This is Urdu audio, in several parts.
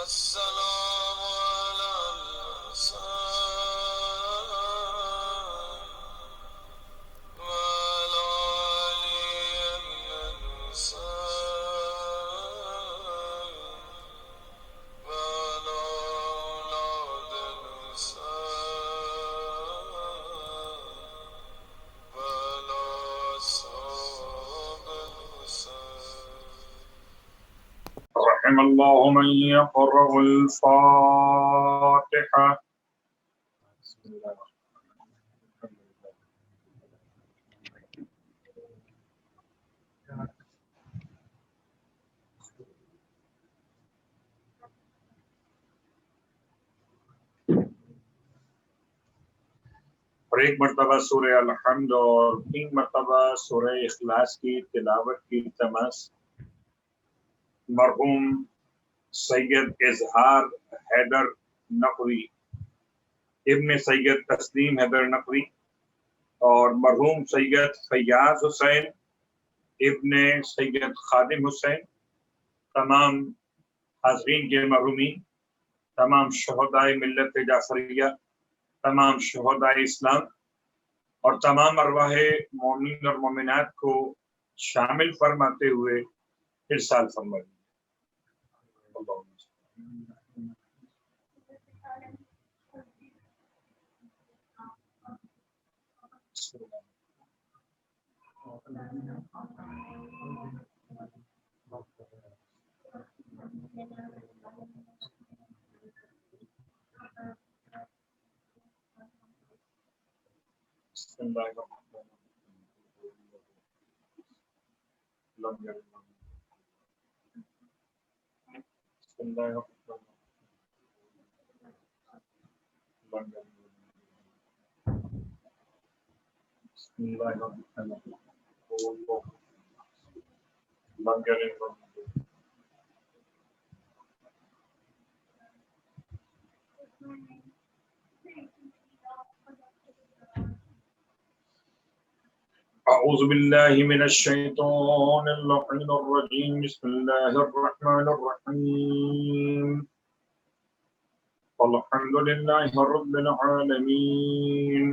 السلام على الحسين وعلى علي الحسين وعلى أولاد الحسين وعلى أصحاب الحسين. رحم الله من يقرأ الفاتحة. اور ایک مرتبہ سورہ الحمد اور 3 مرتبہ سورہ اخلاص کی تلاوت کی التماس مرحوم سید اظہار حیدر نقوی ابن سید تسلیم حیدر نقوی اور مرحوم سید فیاض حسین ابن سید خادم حسین، تمام حاضرین کے مرحومین، تمام شہدائے ملت جعفریہ، تمام شہدائے اسلام اور تمام ارواح مومنین اور مومنات کو شامل فرماتے ہوئے ارسال فرمائیے۔ بسم اللہ الرحمن الرحیم۔ بسم اللہ الرحمن الرحیم۔ بسم اللہ الرحمن الرحیم۔ أعوذ بالله من الشيطان اللعين الرجيم بسم الله الرحمن الرحيم الحمد لله رب العالمين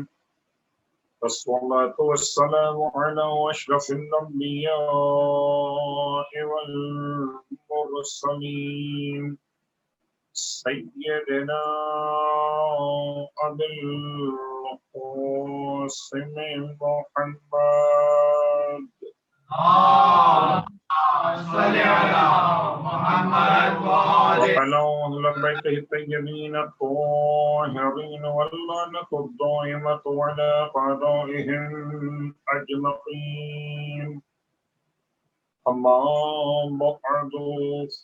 والصلاة والسلام على أشرف الأنبياء والمرسلين سيدنا أبي القاسم محمد صل على محمد وعلى أهل بيته الطيبين الطاهرين واللعنة الدائمة على أعدائهم أجمعين. أما بعد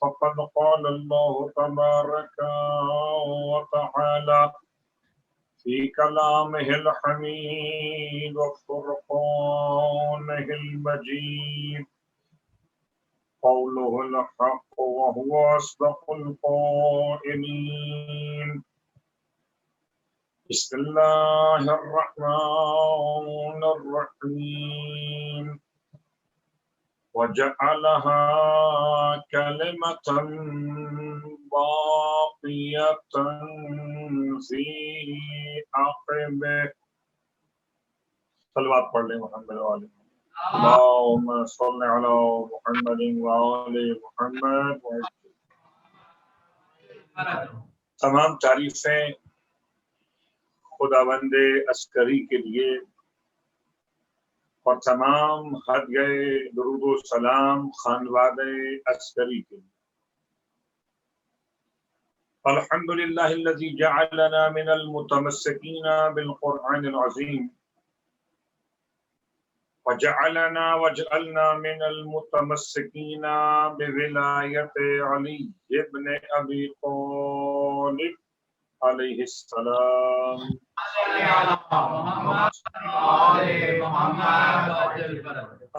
فقد قال الله تبارك وتعالى في كلامه الحميد وفرقانه المجيد قوله الحق وهو أصدق القائلين. بسم الله الرحمن الرحيم وجعلها كلمة باقية في عقبه. صلوات پڑھ لیں محمد والے اللهم صل على محمد وآل محمد. تمام تعریفیں خداوند عسکری کے لیے اور تمام حد گئے درود و سلام خانواد عسکری کے لیے. الحمدللہ الذی جعلنا من المتمسکین بالقرآن العظیم وجعلنا من المتمسکین بولایت علی ابن ابی طالب علیہ السلام.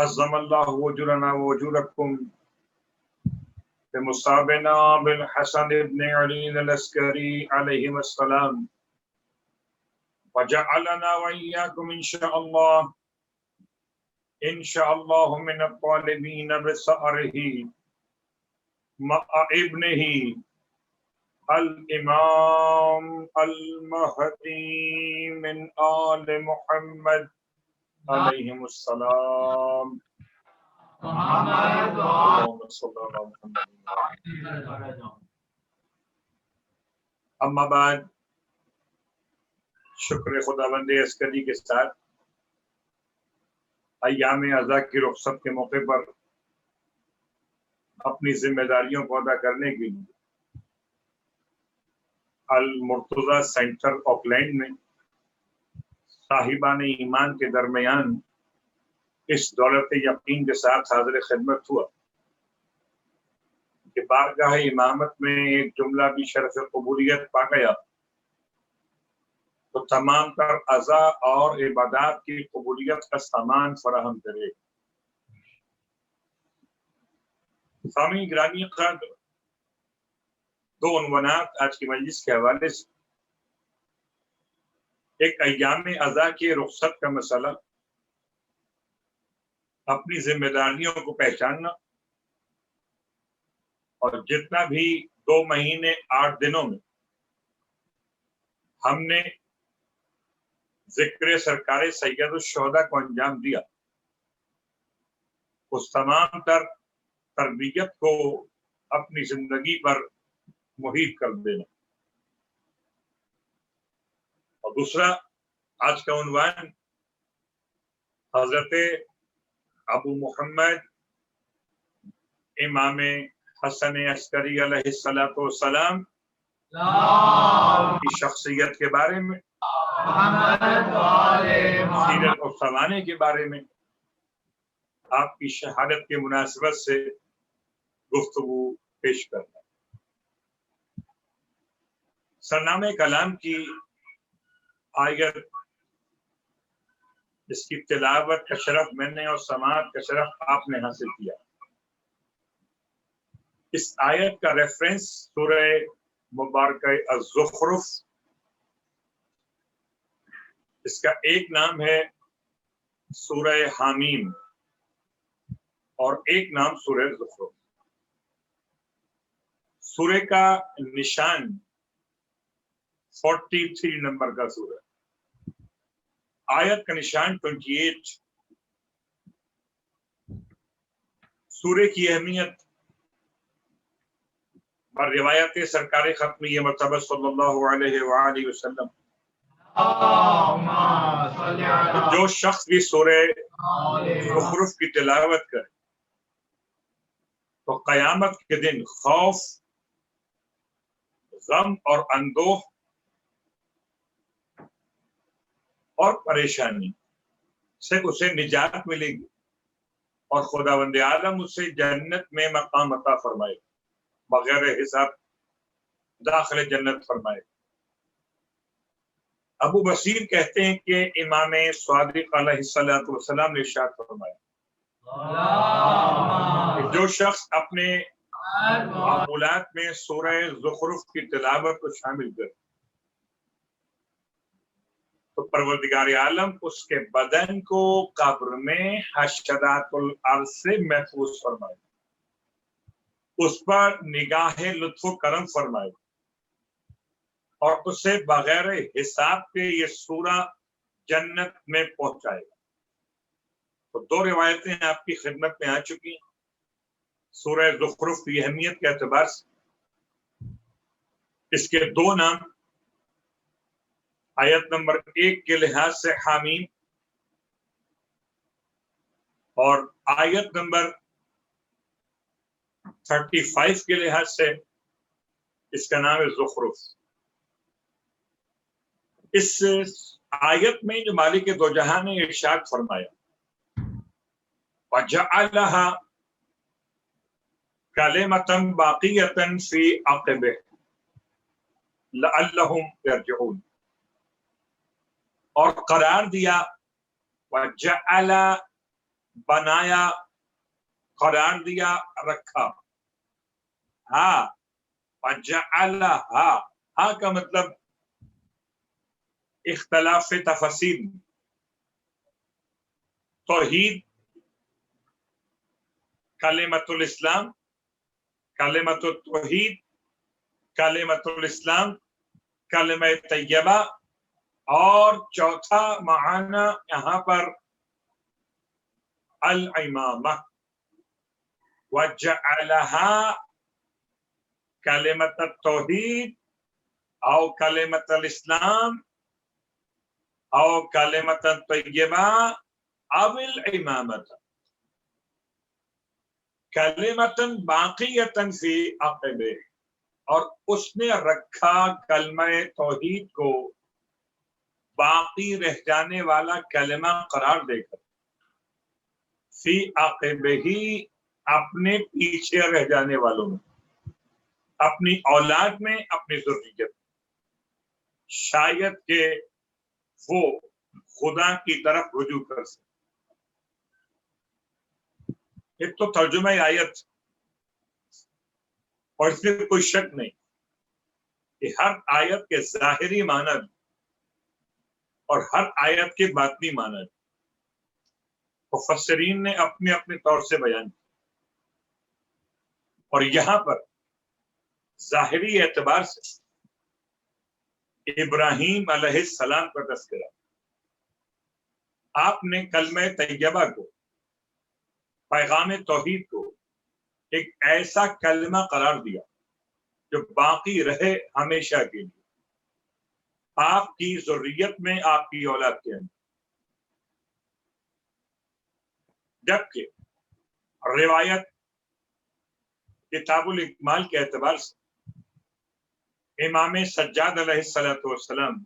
عظم اللہ وجرنا وجرکم بمصابنا بالحسن ابن علی العسکری علیہ السلام وجعلنا وإياكم إن شاء الله من الطالبين بثأره مع ابنه الامام المہدی من آل محمد علیہم السلام. محمد اللہم صلی علی محمد. اما بعد، شکر خداوند عسکری کے ساتھ ایام اعضاء کی رخصت کے موقع پر اپنی ذمہ داریوں کو ادا کرنے کے لیے المرتضی سینٹر آکلینڈ میں صاحبان ایمان کے درمیان اس دولت یقین کے ساتھ حاضر خدمت ہوا کہ بارگاہ امامت میں ایک جملہ بھی شرف قبولیت پا گیا تو تمام تر عزا اور عبادات کی قبولیت کا سامان فراہم کرے. سامعین گرامی، دو عنوانات آج کی مجلس کے حوالے سے. ایک ایام عزا کی رخصت کا مسئلہ، اپنی ذمہ داریوں کو پہچاننا، اور جتنا بھی 2 مہینے 8 دنوں میں ہم نے ذکر سرکار سید الشہداء کو انجام دیا، اس تمام تر تربیت کو اپنی زندگی پر محیط کر دینا. اور دوسرا آج کا عنوان حضرت ابو محمد امام حسن عسکری علیہ السلام کی شخصیت کے بارے میں، سیرت و سوانح کے بارے میں، آپ کی شہادت کی مناسبت سے گفتگو پیش کرنا. سرنامہ کلام کی آیت، جس کی تلاوت کا شرف میں نے اور سماعت کا شرف آپ نے حاصل کیا، اس آیت کا ریفرنس سورہ مبارکہ الزخرف، اس کا ایک نام ہے سورہ حامیم اور ایک نام سورہ زخرف. سورہ کا نشان 43 نمبر کا سورہ، آیت کا نشان 28. سورہ کی اہمیت اور روایت سرکار ختمی مرتبہ صلی اللہ علیہ وآلہ وسلم، جو شخص بھی سورہ زخرف کی تلاوت کرے تو قیامت کے دن خوف، غم اور اندوہ اور پریشانی سے اسے نجات ملے گی، اور خداوند عالم اسے جنت میں مقام عطا فرمائے، بغیر حساب داخل جنت فرمائے. ابو بصیر کہتے ہیں کہ امام صادق علیہ السلام نے ارشاد فرمایا کہ جو شخص اپنے معمولات میں سورہ زخرف کی تلاوت کو شامل کرے تو پروردگار عالم اس کے بدن کو قبر میں حشرات الارض سے محفوظ فرمائے، اس پر نگاہ لطف و کرم فرمائے، اور اسے بغیر حساب کے یہ سورہ جنت میں پہنچائے گا. تو 2 روایتیں آپ کی خدمت میں آ چکی ہیں سورہ زخرف کی اہمیت کے اعتبار سے. اس کے 2 نام آیت نمبر 1 کے لحاظ سے حامیم، اور آیت نمبر 35 کے لحاظ سے اس کا نام ہے زخرف. اس آیت میں جو مالک دو جہاں نے ارشاد فرمایا وَجَعَلَهَا كَلِمَةً بَاقِيَةً فِي عَقِبِهِ لَعَلَّهُمْ يَرْجِعُونَ، اور قرار دیا، وَجَعَلَ بنایا، قرار دیا، رکھا. ہاں، وَجَعَلَهَا، ہاں کا مطلب اختلاف تفصیل. توحید، کلمۃ الاسلام، کلمۃ التوحید، کلمۃ الاسلام، کلمہ طیبہ، اور چوتھا معنی یہاں پر الامامہ، وجعلها کلمۃ التوحید او کلمۃ الاسلام او کلمۃ طیبہ او الامامۃ کلمۃ باقیۃ فی عقبہ، اور اس نے رکھا کلمہ توحید کو باقی رہ جانے والا کلمہ قرار دے کر، فی عقبہ ہی اپنے پیچھے رہ جانے والوں میں، اپنی اولاد میں، اپنی ذریت میں، شاید کہ وہ خدا کی طرف رجوع کر سکے۔ ایک تو ترجمہ آیت، اور اس میں کوئی شک نہیں کہ ہر آیت کے ظاہری معنی اور ہر آیت کے باطنی معنی مفسرین نے اپنے اپنے طور سے بیان کیا، اور یہاں پر ظاہری اعتبار سے ابراہیم علیہ السلام کا تذکرہ، آپ نے کلمہ طیبہ کو، پیغام توحید کو ایک ایسا کلمہ قرار دیا جو باقی رہے ہمیشہ کے لیے آپ کی ذریت میں، آپ کی اولاد کے اندر۔ جبکہ روایت کتاب الاکمال کے اعتبار سے امام سجاد علیہ السلام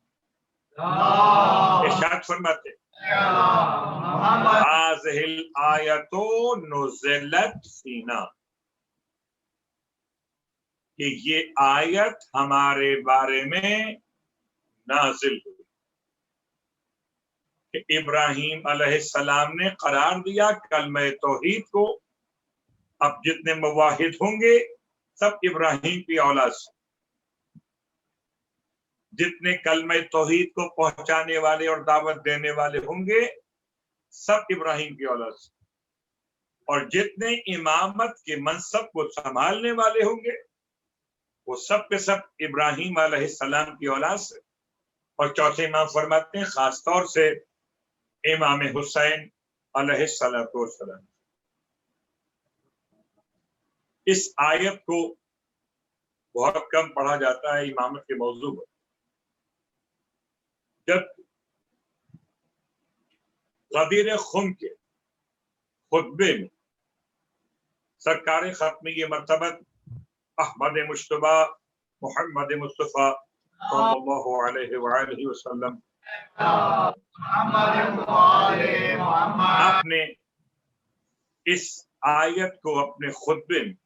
ارشاد فرماتے هذه الآیت نزلت فینا، کہ یہ آیت ہمارے بارے میں نازل ہوئی، کہ ابراہیم علیہ السلام نے قرار دیا کلمہ توحید کو، اب جتنے موحد ہوں گے سب ابراہیم کی اولاد سے، جتنے کلمہ توحید کو پہنچانے والے اور دعوت دینے والے ہوں گے سب ابراہیم کی اولاد سے، اور جتنے امامت کے منصب کو سنبھالنے والے ہوں گے وہ سب کے سب ابراہیم علیہ السلام کی اولاد سے۔ اور چوتھے امام فرماتے ہیں خاص طور سے امام حسین علیہ السلام۔ اس آیت کو بہت کم پڑھا جاتا ہے امامت کے موضوع پر، جب غدیر خم کے خطبے میں سرکار ختمی مرتبت احمد مجتبی محمد مصطفیٰ صلی اللہ علیہ وآلہ وسلم آپ نے اس آیت کو اپنے خطبے میں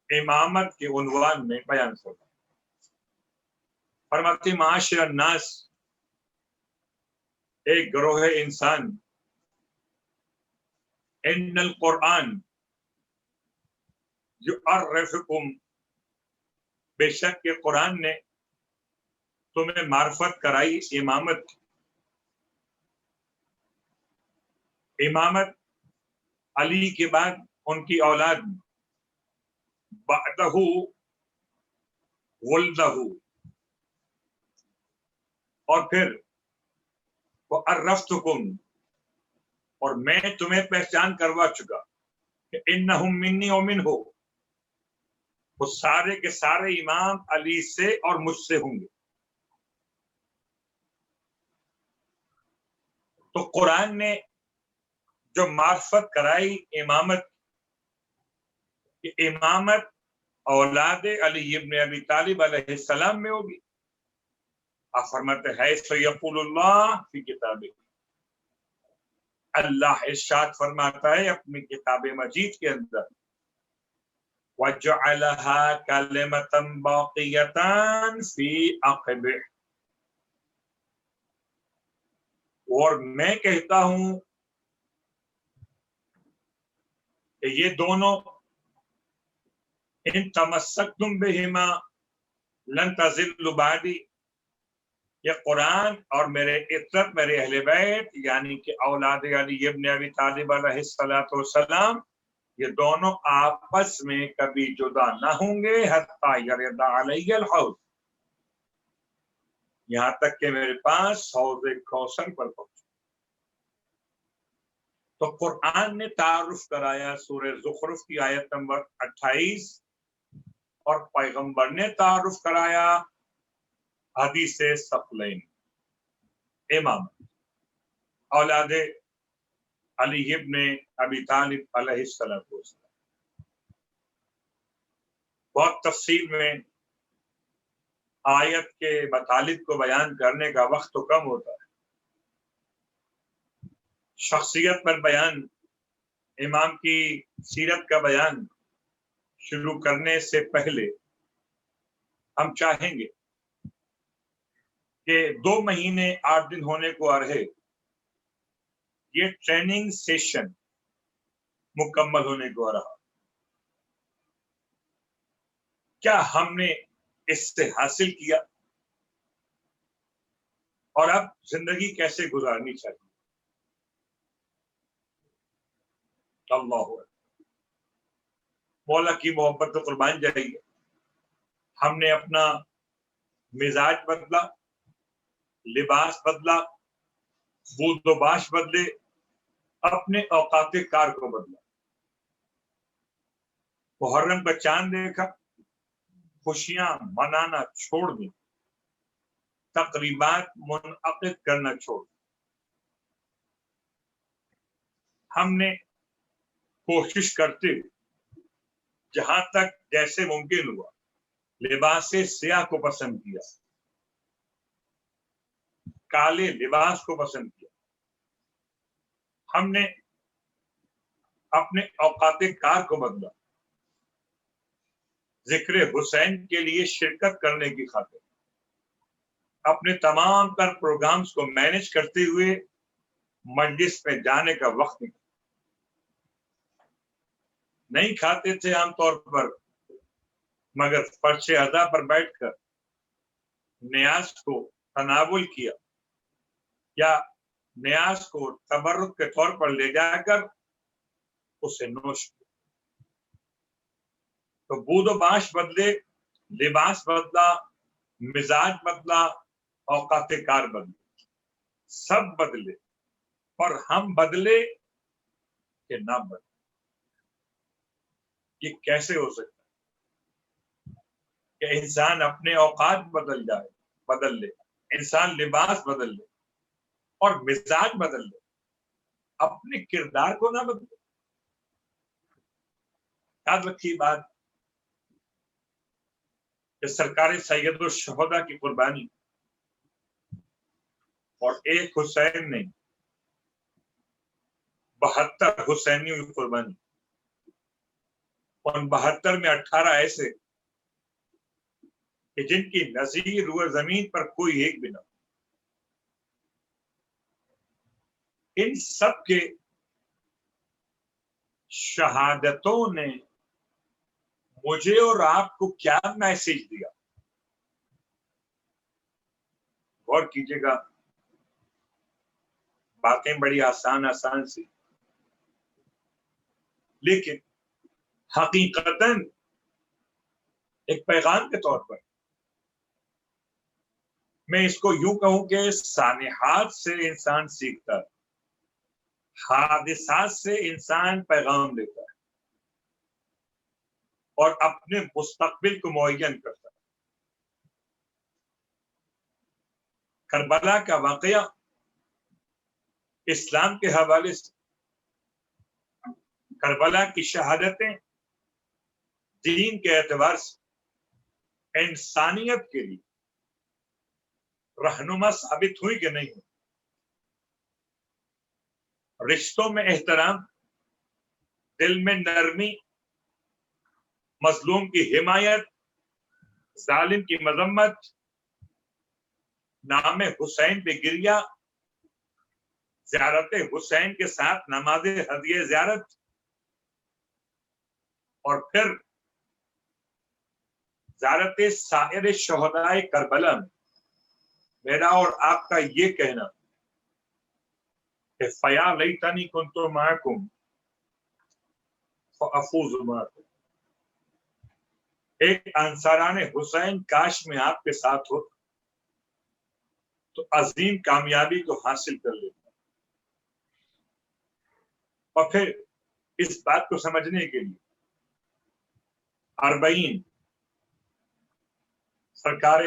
امامت کے عنوان میں بیان فرمایا۔ فرماتے معاشر الناس، ایک گروہ انسان، ان القرآن یعرفکم، بے شک کہ قرآن نے تمہیں معرفت کرائی امامت، امامت علی کے بعد ان کی اولاد بعدہ ولدہ، اور پھر وعرفتکم، اور میں تمہیں پہچان کروا چکا کہ انہم منی ومنہ، وہ سارے کے سارے امام علی سے اور مجھ سے ہوں گے۔ تو قرآن نے جو معرفت کرائی امامت، کہ امامت اولاد علی ابن ابی طالب علیہ السلام میں ہوگی، آپ فرماتے ہیں یقول اللہ فی کتابہ، اللہ ارشاد فرماتا ہے اپنی کتاب مجید کے اندر، وَجَعَلَهَا كَلِمَةً بَاقِيَةً فِي عَقِبِهِ، اور میں کہتا ہوں کہ یہ دونوں ان تمسکتم بہما لن تضلوا بعدی، یہ قرآن اور میرے عترت، میرے اہل بیت، یعنی کہ اولاد علی ابن ابی طالب علیہ السلام یہ دونوں آپس میں کبھی جدا نہ ہوں گے حتی یرد علی الحوض، یہاں تک کہ میرے پاس حوض کوثر پر پہنچے۔ تو قرآن نے تعارف کرایا سورہ زخرف کی آیت نمبر 28، اور پیغمبر نے تعارف کرایا حدیث ثقلین، امام اولاد علی ابن ابی طالب علیہ السلام۔ بہت تفصیل میں آیت کے مطالب کو بیان کرنے کا وقت تو کم ہوتا ہے، شخصیت پر بیان، امام کی سیرت کا بیان شروع کرنے سے پہلے ہم چاہیں گے کہ 2 مہینے 8 دن ہونے کو آ رہے یہ ٹریننگ سیشن مکمل ہونے کو آ رہا، کیا ہم نے اس سے حاصل کیا اور اب زندگی کیسے گزارنی چاہیے؟ اللہ اکبر، مولا کی محبت تو قربان جائیے، ہم نے اپنا مزاج بدلا، لباس بدلا، بود و باش بدلے، اپنے اوقات کار کو بدلا۔ محرم کا چاند دیکھا، خوشیاں منانا چھوڑ دیں، تقریبات منعقد کرنا چھوڑ دیں۔ ہم نے کوشش کرتے جہاں تک جیسے ممکن ہوا لباس سیاہ کو پسند کیا، کالے لباس کو پسند کیا۔ ہم نے اپنے اوقات کار کو بدلا، ذکر حسین کے لیے شرکت کرنے کی خاطر اپنے تمام تر پروگرامز کو مینج کرتے ہوئے مجلس میں جانے کا وقت نہیں کھاتے تھے عام طور پر، مگر فرش اعضاء پر بیٹھ کر نیاز کو تناول کیا یا نیاز کو تبرک کے طور پر لے جا کر اسے نوش کیا۔ تو بود و باش بدلے، لباس بدلا، مزاج بدلا، اوقات کار بدلے، سب بدلے، اور ہم بدلے کہ نہ بدلے؟ یہ کیسے ہو سکتا ہے کہ انسان اپنے اوقات بدل لے، انسان لباس بدل لے اور مزاج بدل لے، اپنے کردار کو نہ بدلے؟ یاد رکھیے بات کہ سرکار سید الشہداء کی قربانی اور ایک حسین نہیں، 72 حسینیوں کی قربانی، اور 72 میں 18 ایسے کہ جن کی نظیر روئے زمین پر کوئی ایک بھی نہ۔ ان سب کے شہادتوں نے مجھے اور آپ کو کیا میسج دیا؟ غور کیجیے گا، باتیں بڑی آسان سی، لیکن حقیقتاً ایک پیغام کے طور پر میں اس کو یوں کہوں کہ سانحات سے انسان سیکھتا ہے، حادثات سے انسان پیغام لیتا ہے اور اپنے مستقبل کو معین کرتا ہے۔ کربلا کا واقعہ اسلام کے حوالے سے، کربلا کی شہادتیں دین کے اعتبار سے انسانیت کے لیے رہنما ثابت ہوئی کہ نہیں؟ رشتوں میں احترام، دل میں نرمی، مظلوم کی حمایت، ظالم کی مذمت، نام حسین پہ گریا، زیارت حسین کے ساتھ نماز ہدیہ زیارت، اور پھر زیارت سائر شہداء کربلا میں میرا اور آپ کا یہ کہنا کہ فیا لیتنی کنت معکم، فافوز معکم، ایک انصاران حسین کاش میں آپ کے ساتھ ہو تو عظیم کامیابی کو حاصل کر لیتا۔ اور پھر اس بات کو سمجھنے کے لیے 40 سرکار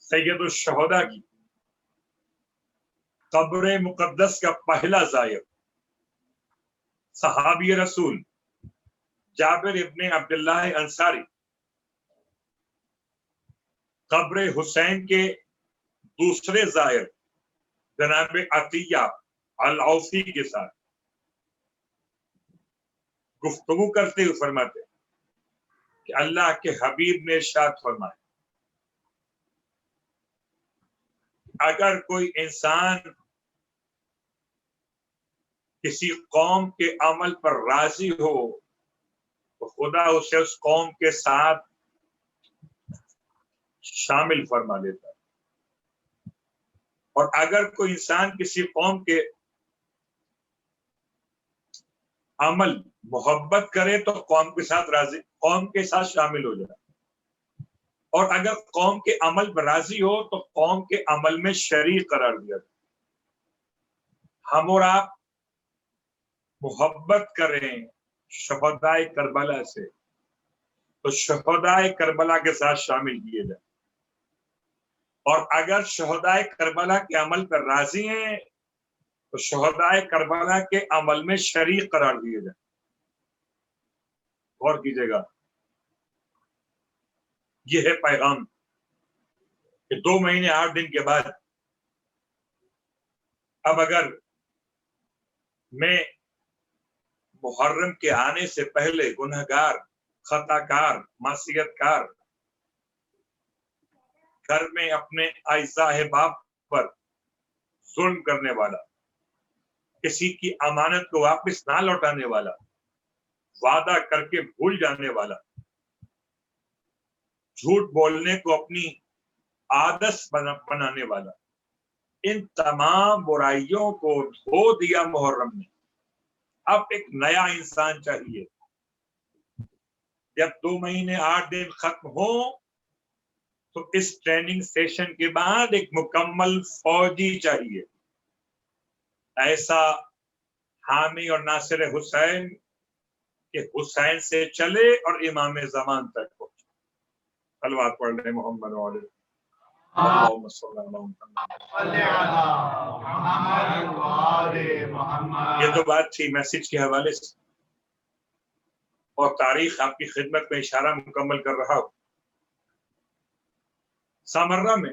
سید الشہداء کی قبر مقدس کا پہلا زائر صحابی رسول جابر ابن عبداللہ انصاری قبر حسین کے دوسرے زائر جناب عطیہ العوفی کے ساتھ گفتگو کرتے ہوئے فرماتے کہ اللہ کے حبیب نے ارشاد فرمایا اگر کوئی انسان کسی قوم کے عمل پر راضی ہو تو خدا اسے اس قوم کے ساتھ شامل فرما لیتا ہے، اور اگر کوئی انسان کسی قوم کے عمل محبت کرے تو قوم کے ساتھ راضی، قوم کے ساتھ شامل ہو جائے، اور اگر قوم کے عمل پر راضی ہو تو قوم کے عمل میں شریک قرار دیا جائے۔ ہم اور آپ محبت کریں شہدائے کربلا سے تو شہدائے کربلا کے ساتھ شامل کیے جائیں، اور اگر شہدائے کربلا کے عمل پر راضی ہیں تو شہدائے کربلا کے عمل میں شریک قرار دیے جائیں۔ غور کیجیے گا، یہ ہے پیغام کہ 2 مہینے 8 دن کے بعد اب اگر میں محرم کے آنے سے پہلے گنہگار، خطا کار، معصیت کار گھر میں اپنے اعزاء احباب پر ظلم کرنے والا، کسی کی امانت کو واپس نہ لوٹانے والا، وعدہ کر کے بھول جانے والا، جھوٹ بولنے کو اپنی عادت بنانے والا، ان تمام برائیوں کو دھو دیا محرم نے۔ اب ایک نیا انسان چاہیے۔ جب 2 مہینے 8 دن ختم ہو تو اس ٹریننگ سیشن کے بعد ایک مکمل فوجی چاہیے، ایسا حامی اور ناصر حسین کہ حسین سے چلے اور امام زمان تک پہنچے۔ صلوات پڑھ لیں محمد علیہ اللہم صلی اللہ علیہ وسلم۔ یہ تو بات تھی میسج کے حوالے سے، اور تاریخ آپ کی خدمت میں اشارہ مکمل کر رہا ہوں۔ سامرہ میں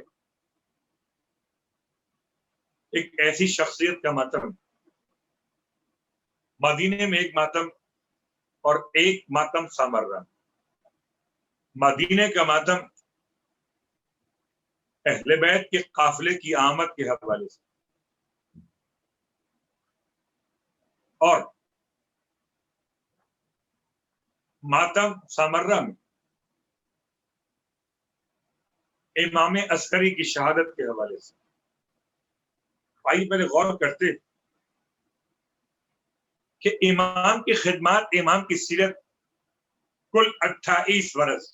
ایک ایسی شخصیت کا ماتم، مدینے میں ایک ماتم اور ایک ماتم سامرہ۔ مدینے کا ماتم اہل بیت کے قافلے کی آمد کے حوالے سے، اور ماتم سامرہ میں امام عسکری کی شہادت کے حوالے سے۔ بھائی پہلے غور کرتے کہ امام کی خدمات، امام کی سیرت کل 28 برس،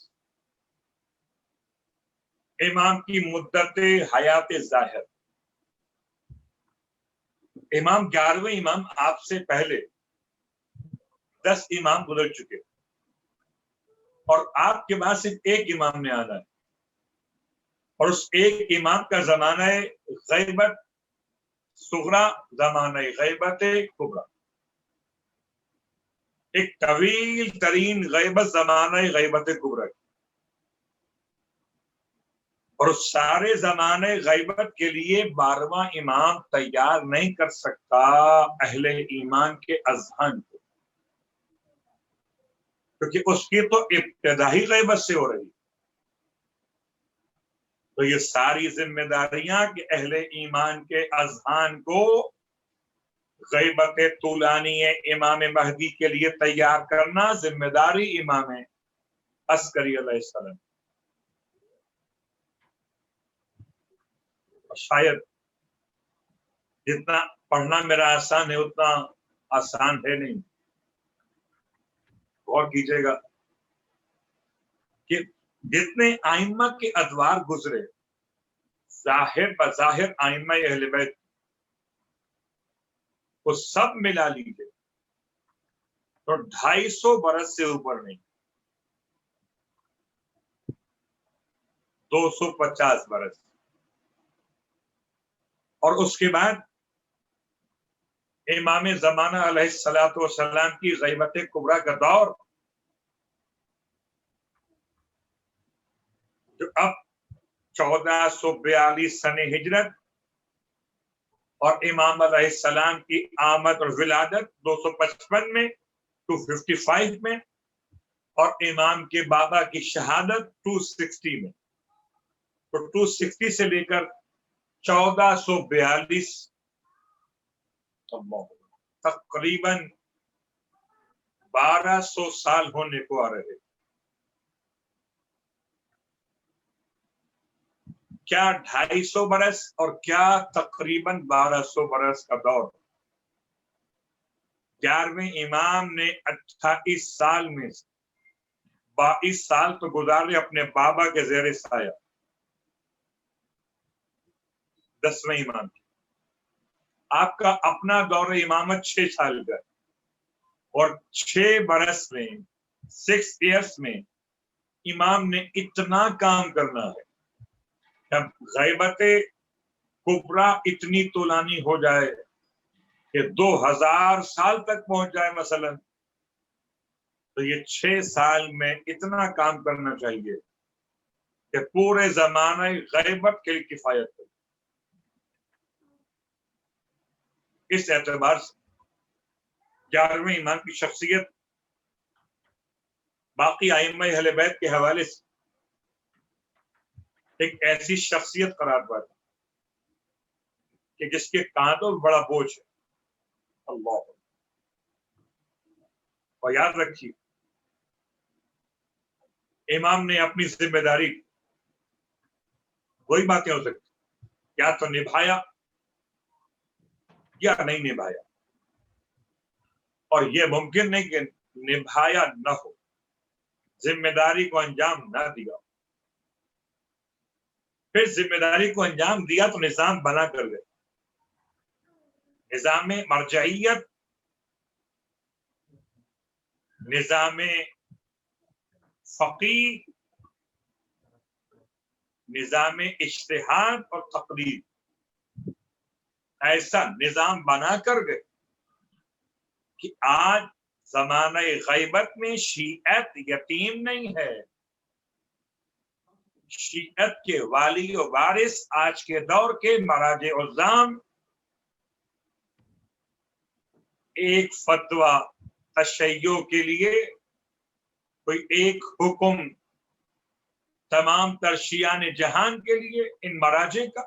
امام کی مدت حیات ظاہر، امام 11ویں امام آپ سے پہلے 10 امام گزر چکے، اور آپ کے بعد صرف ایک امام نے آنا ہے، اور اس ایک امام کا زمانہ غیبت صغرا، زمانہ غیبت کبرا، ایک طویل ترین غیبت زمانہ غیبت کبرا، اور اس سارے زمانے غیبت کے لیے 12واں امام تیار نہیں کر سکتا اہل ایمان کے اذہان کو، کیونکہ اس کی تو ابتدائی غیبت سے ہو رہی۔ تو یہ ساری ذمہ داریاں کہ اہل ایمان کے اذہان کو غیبت طولانی امام مہدی کے لیے تیار کرنا، ذمہ داری امام عسکری علیہ السلام۔ شاید جتنا پڑھنا میرا آسان ہے اتنا آسان ہے نہیں۔ غور کیجیے گا کہ جتنے آئمہ کے ادوار گزرے ظاہر بظاہر آئمہ اہل بیت وہ سب ملا لیجیے تو 250 برس سے اوپر نہیں، 250 برس. اور اس کے بعد امام زمانہ علیہ الصلوۃ والسلام کی غیبت کبریٰ کا دور جو اب 1442 سن ہجرت اور امام علیہ السلام کی آمد اور ولادت 255 میں 255 میں اور امام کے بابا کی شہادت 260 میں، تو 260 سے لے کر 1442 تقریباً 1200 سال ہونے کو آ رہے. کیا 250 برس اور کیا تقریباً 1200 برس کا دور. 11ویں امام نے 28 سال میں 22 سال تو گزارے اپنے بابا کے زیر سایہ. 10ویں امام کی آپ کا اپنا دور امامت 6 سال کا اور 6 برس میں 6 ایئرس میں امام نے اتنا کام کرنا ہے. جب غیبت کبریٰ اتنی طولانی ہو جائے کہ 2000 سال تک پہنچ جائے مثلا، تو یہ 6 سال میں اتنا کام کرنا چاہیے کہ پورے زمانہ غیبت کے لیے کفایت کرے. اس اعتبار سے 11ویں امام کی شخصیت باقی ائمہ اہل بیت کے حوالے سے ایک ایسی شخصیت قرار پاتی کہ جس کے کانٹوں میں بڑا بوجھ ہے. اللہ. اور یاد رکھیے امام نے اپنی ذمہ داری وہی باتیں ہو سکتی یا تو نبھایا یا نہیں نبھایا، اور یہ ممکن نہیں کہ نبھایا نہ ہو، ذمہ داری کو انجام نہ دیا، پھر ذمہ داری کو انجام دیا تو نظام بنا کر گئے. نظام مرجعیت، نظام فقیہ، نظام اجتہاد اور تقلید، ایسا نظام بنا کر گئے کہ آج زمانہ غیبت میں شیعت یتیم نہیں ہے. شیعت کے والی و وارث آج کے دور کے مراجع عظام ایک فتویٰ تشیع کے لیے کوئی ایک حکم تمام تر شیعان جہان کے لیے ان مراجع کا،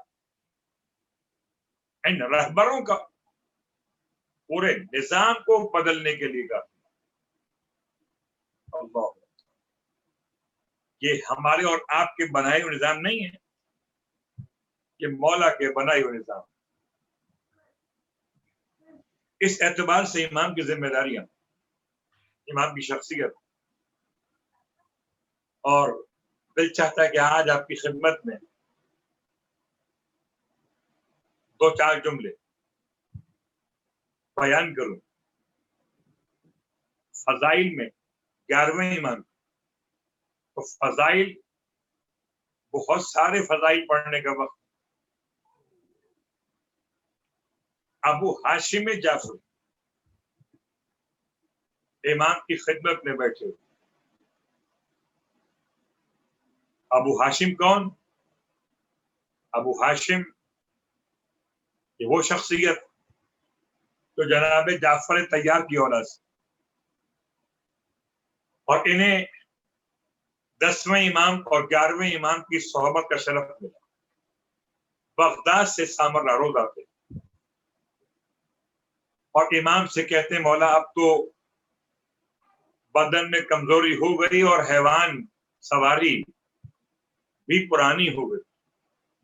ان رہبروں کا پورے نظام کو بدلنے کے لیے کافی. اللہ، یہ ہمارے اور آپ کے بنائے ہوئے نظام نہیں ہے، یہ مولا کے بنائے ہوئے نظام. اس اعتبار سے امام کی ذمہ داریاں، امام کی شخصیت، اور دل چاہتا ہے کہ آج آپ کی خدمت میں 2-4 جملے بیان کروں. فضائل میں 11ویں امام تو فضائل، بہت سارے فضائل پڑھنے کا وقت. ابو ہاشم جعفری امام کی خدمت میں بیٹھے. ابو ہاشم کون؟ ابو ہاشم یہ وہ شخصیت جو جناب جعفر طیار کی اولاد سے، اور انہیں 10ویں امام اور 11ویں امام کی صحبت کا شرف ملا. بغداد سے سامر روز آتے اور امام سے کہتے ہیں مولا اب تو بدن میں کمزوری ہو گئی اور حیوان سواری بھی پرانی ہو گئی،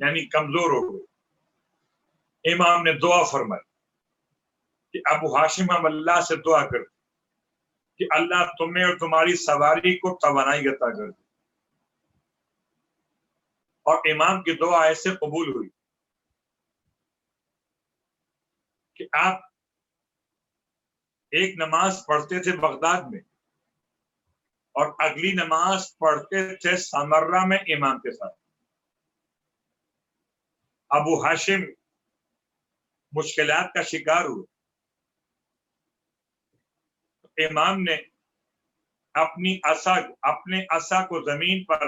یعنی کمزور ہو گئی. امام نے دعا فرمائی کہ ابو ہاشم ہم اللہ سے دعا کرتے کہ اللہ تمہیں اور تمہاری سواری کو توانائی عطا کر دے. اور امام کی دعا ایسے قبول ہوئی کہ آپ ایک نماز پڑھتے تھے بغداد میں اور اگلی نماز پڑھتے تھے سامرہ میں امام کے ساتھ. ابو ہاشم مشکلات کا شکار ہوئے. امام نے اپنے عصا کو زمین پر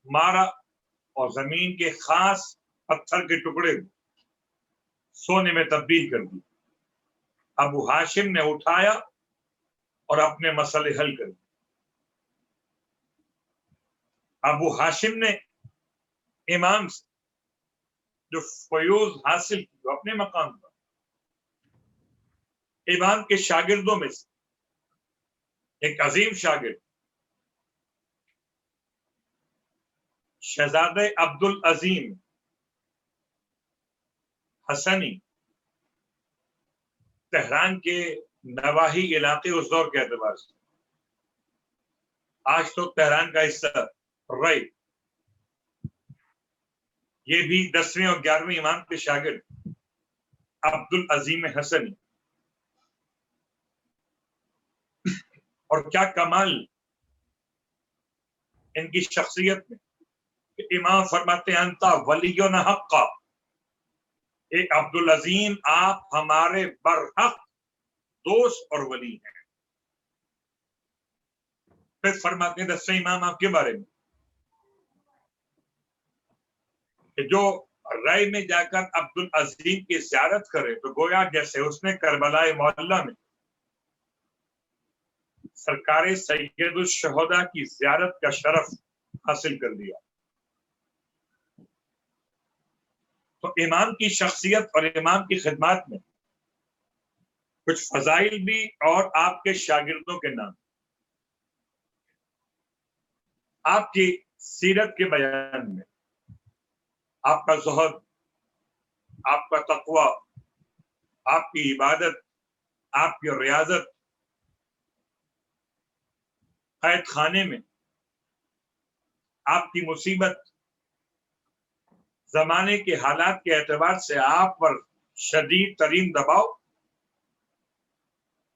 مارا اور زمین کے خاص پتھر کے ٹکڑے سونے میں تبدیل کر دی. ابو ہاشم نے اٹھایا اور اپنے مسئلے حل کر دیے. ابو ہاشم نے امام سے جو فیوز حاصل کی اپنے مقام پر، امام کے شاگردوں میں سے ایک عظیم شاگرد شہزادہ عبد العظیم حسنی، تہران کے نواحی علاقے اس دور کے اعتبار سے آج تو تہران کا حصہ رائے، یہ بھی 10ویں اور 11ویں امام کے شاگرد عبد العظیم حسنی. اور کیا کمال ان کی شخصیت میں کہ امام فرماتے ہیں انتا ولینا حقا، اے عبد العظیم آپ ہمارے برحق دوست اور ولی ہیں. پھر فرماتے ہیں 10ویں امام آپ کے بارے میں کہ جو رائے میں جا کر عبد العظیم کی زیارت کرے تو گویا جیسے اس نے کربلا معلیٰ میں سرکار سید الشہداء کی زیارت کا شرف حاصل کر لیا. تو امام کی شخصیت اور امام کی خدمات میں کچھ فضائل بھی اور آپ کے شاگردوں کے نام. آپ کی سیرت کے بیان میں آپ کا زہد، آپ کا تقوی، آپ کی عبادت، آپ کی ریاضت، قید خانے میں آپ کی مصیبت، زمانے کے حالات کے اعتبار سے آپ پر شدید ترین دباؤ.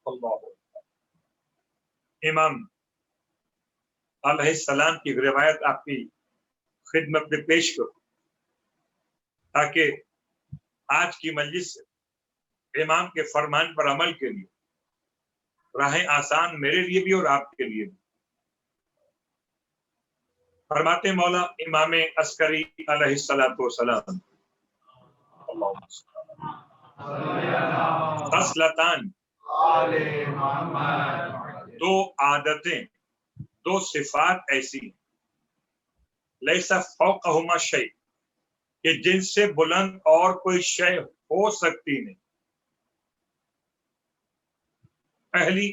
اللہ امام علیہ السلام کی روایت آپ کی خدمت میں پیش کرو تاکہ آج کی مجلس سے امام کے فرمان پر عمل کے لیے راہیں آسان میرے لیے بھی اور آپ کے لیے بھی. فرماتے مولا امام عسکری علیہ السلام خصلتان، دو عادتیں، دو صفات ایسی لیس فوقہما شیء کہ جن سے بلند اور کوئی شے ہو سکتی نہیں. پہلی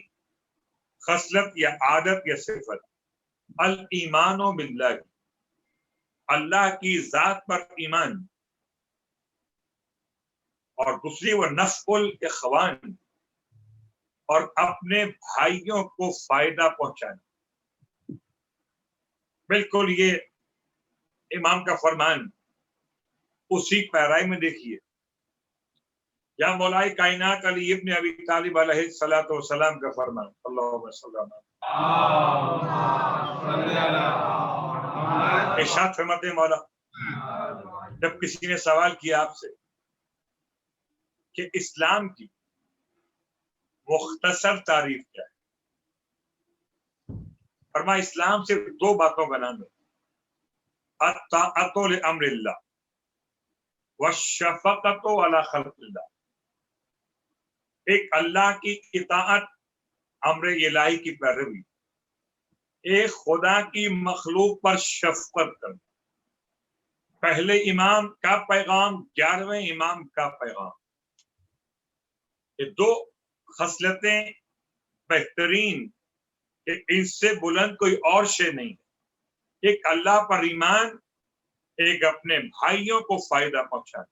خصلت یا عادت یا صفت الایمان باللہ، اللہ کی ذات پر ایمان، اور دوسری وہ نفع الاخوان، اور اپنے بھائیوں کو فائدہ پہنچانا. بالکل یہ امام کا فرمان اسی پیرائی میں دیکھیے. یا مولائی کائنات علی ابن ابی طالب علیہ السلام کا فرمان اللہم صلی اللہ ارشاد فرماتے ہیں مولا جب کسی نے سوال کیا آپ سے کہ اسلام کی مختصر تعریف کیا ہے، فرمایا اسلام صرف دو باتوں کا نام ہے، الطاعۃ لامر اللہ والشفقۃ علی خلق اللہ. ایک اللہ کی اطاعت، امر الہی کی پیروی، ایک خدا کی مخلوق پر شفقت کرنا. پہلے امام کا پیغام، 11ویں امام کا پیغام، یہ دو خصلتیں بہترین کہ ان سے بلند کوئی اور شے نہیں. ایک اللہ پر ایمان، ایک اپنے بھائیوں کو فائدہ پہنچانا.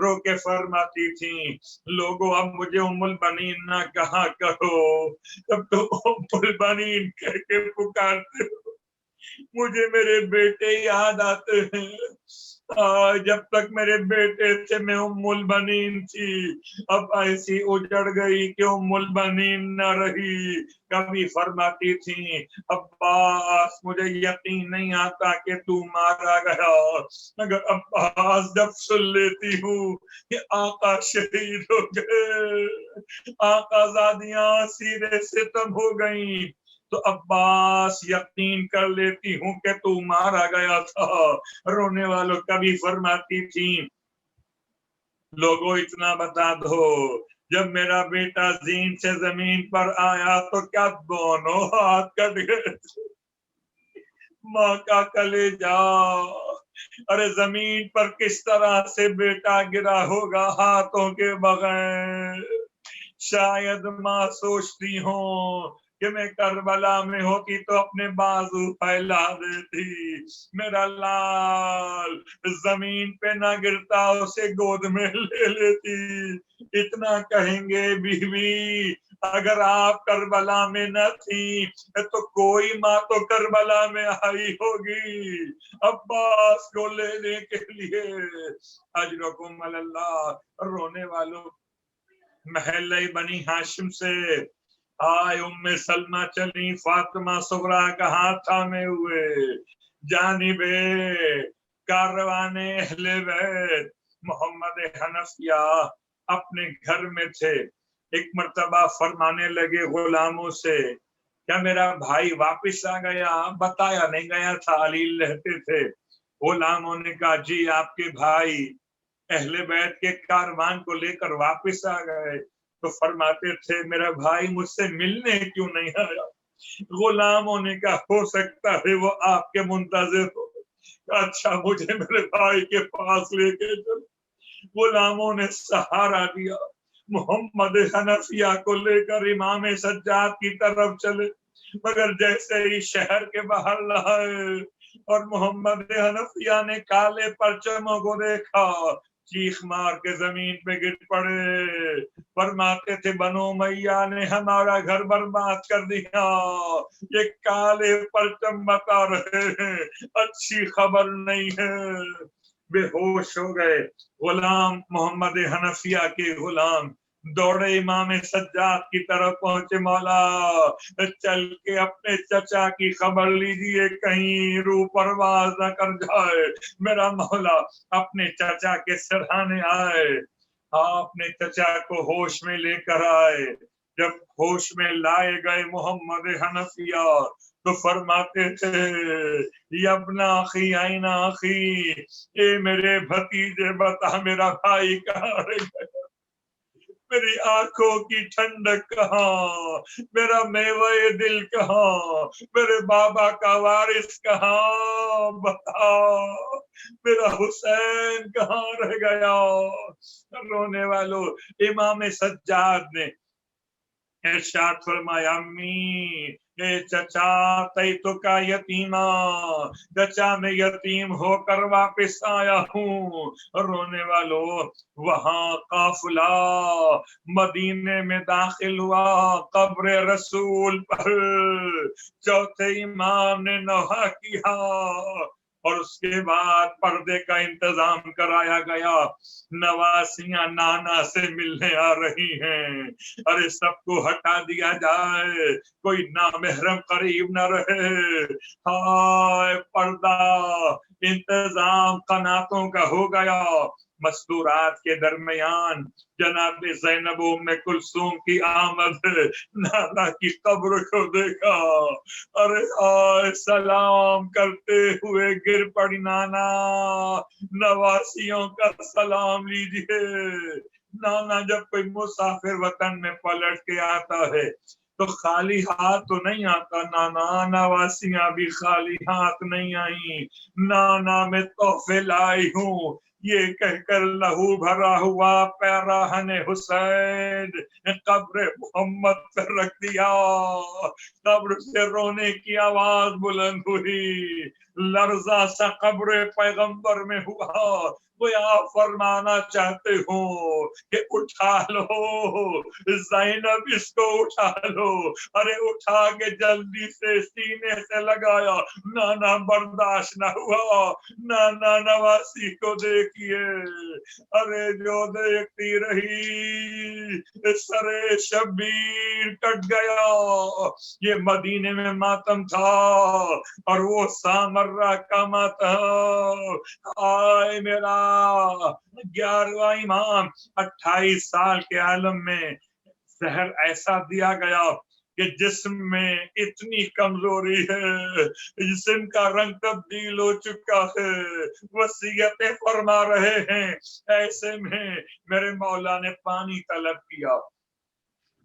رو کے فرماتی تھی لوگوں اب مجھے ام البنین نہ کہا کرو، تب تو ام البنین کہہ کے پکارتے ہو، مجھے میرے بیٹے یاد آتے ہیں، جب تک میرے بیٹے تھے میں ام البنین تھی، اب ایسی اجڑ گئی کہ ام البنین نہ رہی۔ کبھی فرماتی تھی عباس مجھے یقین نہیں آتا کہ تو مارا گیا، مگر عباس جب سن لیتی ہوں کہ آقا شہید ہو گئے، آقا زادیاں سیرے ستم ہو گئیں، تو عباس یقین کر لیتی ہوں کہ تو مارا گیا تھا۔ رونے والوں کبھی فرماتی تھی لوگوں اتنا بتا دو جب میرا بیٹا زین سے زمین پر آیا تو کیا دونوں ہاتھ کٹ گئے تھے؟ ماں کا کلیجا، ارے زمین پر کس طرح سے بیٹا گرا ہوگا ہاتھوں کے بغیر؟ شاید ماں سوچتی ہوں کہ میں کربلا میں ہوتی تو اپنے بازو پھیلا دیتی، میرا لال زمین پہ نہ گرتا اسے گود میں لے لیتی۔ اتنا کہیں گے بیوی اگر آپ کربلا میں نہ تھی تو کوئی ماں تو کربلا میں آئی ہوگی عباس کو لینے کے لیے۔ اجرکم اللہ۔ رونے والوں محلہ بنی ہاشم سے آئے ام سلمہ چلی، فاطمہ صغرا کا ہاتھ تھامے ہوئے جانب کاروان اہل بیت محمد حنفیہ اپنے گھر میں تھے۔ ایک مرتبہ فرمانے لگے غلاموں سے کیا میرا بھائی واپس آ گیا؟ بتایا نہیں گیا تھا، علیل رہتے تھے۔ غلاموں نے کہا جی آپ کے بھائی اہل بیت کے کاروان کو لے کر واپس آ گئے۔ تو فرماتے تھے میرا بھائی مجھ سے ملنے کیوں نہیں آیا؟ غلاموں نے کہا ہو سکتا ہے وہ آپ کے منتظر ہو۔ اچھا مجھے میرے بھائی کے پاس لے کے چلو۔ غلاموں نے سہارا دیا، محمد حنفیہ کو لے کر امام سجاد کی طرف چلے، مگر جیسے ہی شہر کے باہر لائے اور محمد حنفیہ نے کالے پرچموں کو دیکھا چیخ مار کے زمین پہ گر پڑے، فرماتے تھے بنو امیہ نے ہمارا گھر برباد کر دیا، یہ کالے پرچم بتا رہے ہیں اچھی خبر نہیں ہے۔ بے ہوش ہو گئے غلام، محمد حنفیہ کے غلام دوڑے امام سجاد کی طرف پہنچے، مولا چل کے اپنے چچا کی خبر لیجئے کہیں روح پرواز نہ کر جائے، میرا مولا اپنے چچا کے سرہانے آئے، اپنے چچا کو ہوش میں لے کر آئے۔ جب ہوش میں لائے گئے محمد حنفیہ تو فرماتے تھے یبنا اخی این اخی، اے میرے بھتیجے بتا میرا بھائی کہاں رہ گیا، میری آنکھوں کی ٹھنڈک کہاں، میرا میوہ دل کہاں، میرے بابا کا وارث کہاں، بتا میرا حسین کہاں رہ گیا؟ رونے والوں امام سجاد نے ارشاد فرمایا امی اے چچا تیتو کا یتیمہ، چچا میں یتیم ہو کر واپس آیا ہوں۔ رونے والوں وہاں قافلہ مدینے میں داخل ہوا، قبر رسول پر چوتھے امام نے نوحہ کیا اور اس کے بعد پردے کا انتظام کرایا گیا، نواسیاں نانا سے ملنے آ رہی ہیں، ارے سب کو ہٹا دیا جائے کوئی نامحرم قریب نہ رہے۔ ہائے پردہ انتظام قناتوں کا ہو گیا۔ مستورات کے درمیان جناب زینب ام کلثوم کی آمد، نانا کی قبر کو دیکھا، ارے آئے سلام کرتے ہوئے گر پڑی، نانا نواسیوں کا سلام لیجئے۔ نانا جب کوئی مسافر وطن میں پلٹ کے آتا ہے تو خالی ہاتھ تو نہیں آتا، نانا نواسیاں بھی خالی ہاتھ نہیں آئیں، نانا میں تحفے لائی ہوں، یہ کہہ کر لہو بھرا ہوا پیراہن حسین قبر محمد پر رکھ دیا. قبر سے رونے کی آواز بلند ہوئی. لرزہ سا قبر پیغمبر میں ہوا. وہ آپ فرمانا چاہتے ہوں کہ اٹھا لو زینب، اس کو اٹھا لو. ارے اٹھا کے جلدی سے سینے سے لگایا. نانا برداشت نہ ہوا. نانا نواسی کو دیکھیے، ارے جو دیکھتی رہی سرے شبیر کٹ گیا. یہ مدینے میں ماتم تھا اور وہ سامرہ کا ماتم. آئے میرا 11واں امام 28 سال کے عالم میں زہر ایسا دیا گیا کہ جسم میں اتنی کمزوری ہے، جسم کا رنگ تبدیل ہو چکا ہے. وصیتیں فرما رہے ہیں. ایسے میں میرے مولا نے پانی طلب کیا،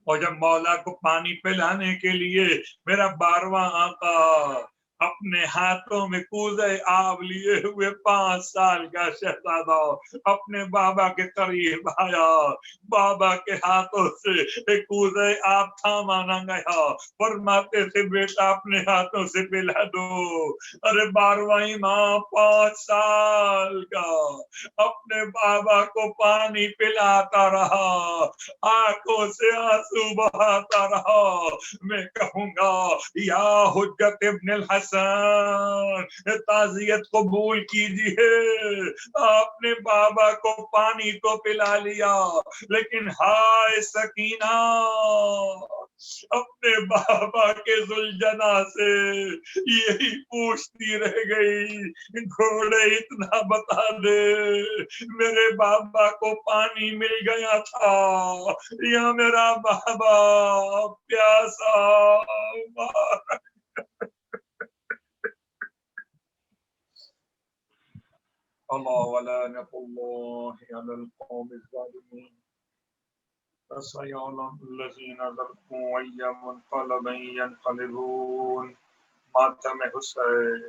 اور جب مولا کو پانی پلانے کے لیے میرا 12واں آقا اپنے ہاتھوں میں کوزہ آب لیے ہوئے 5 سال کا شہزادہ اپنے بابا کے قریب آیا. بابا کے ہاتھوں سے کوزہ آب تھاما نہ گیا. فرماتے تھے بیٹا اپنے ہاتھوں سے پلا دو. ارے 12واں امام 5 سال کا اپنے بابا کو پانی پلاتا رہا، آنکھوں سے آنسو بہاتا رہا. میں کہوں گا یا حجت ابن الحسن تعزیت قبول کیجیے. آپ نے بابا کو پانی کو پلا لیا، لیکن ہائے سکینہ اپنے بابا کے ذوالجنا سے یہی پوچھتی رہ گئی، گھوڑے اتنا بتا دے میرے بابا کو پانی مل گیا تھا یا میرا بابا پیاسا مارا. اللہ ولعنة الله على القوم الظالمين. فسيعلم الذين ظلموا أي منقلب ينقلبون. ماتم حسین.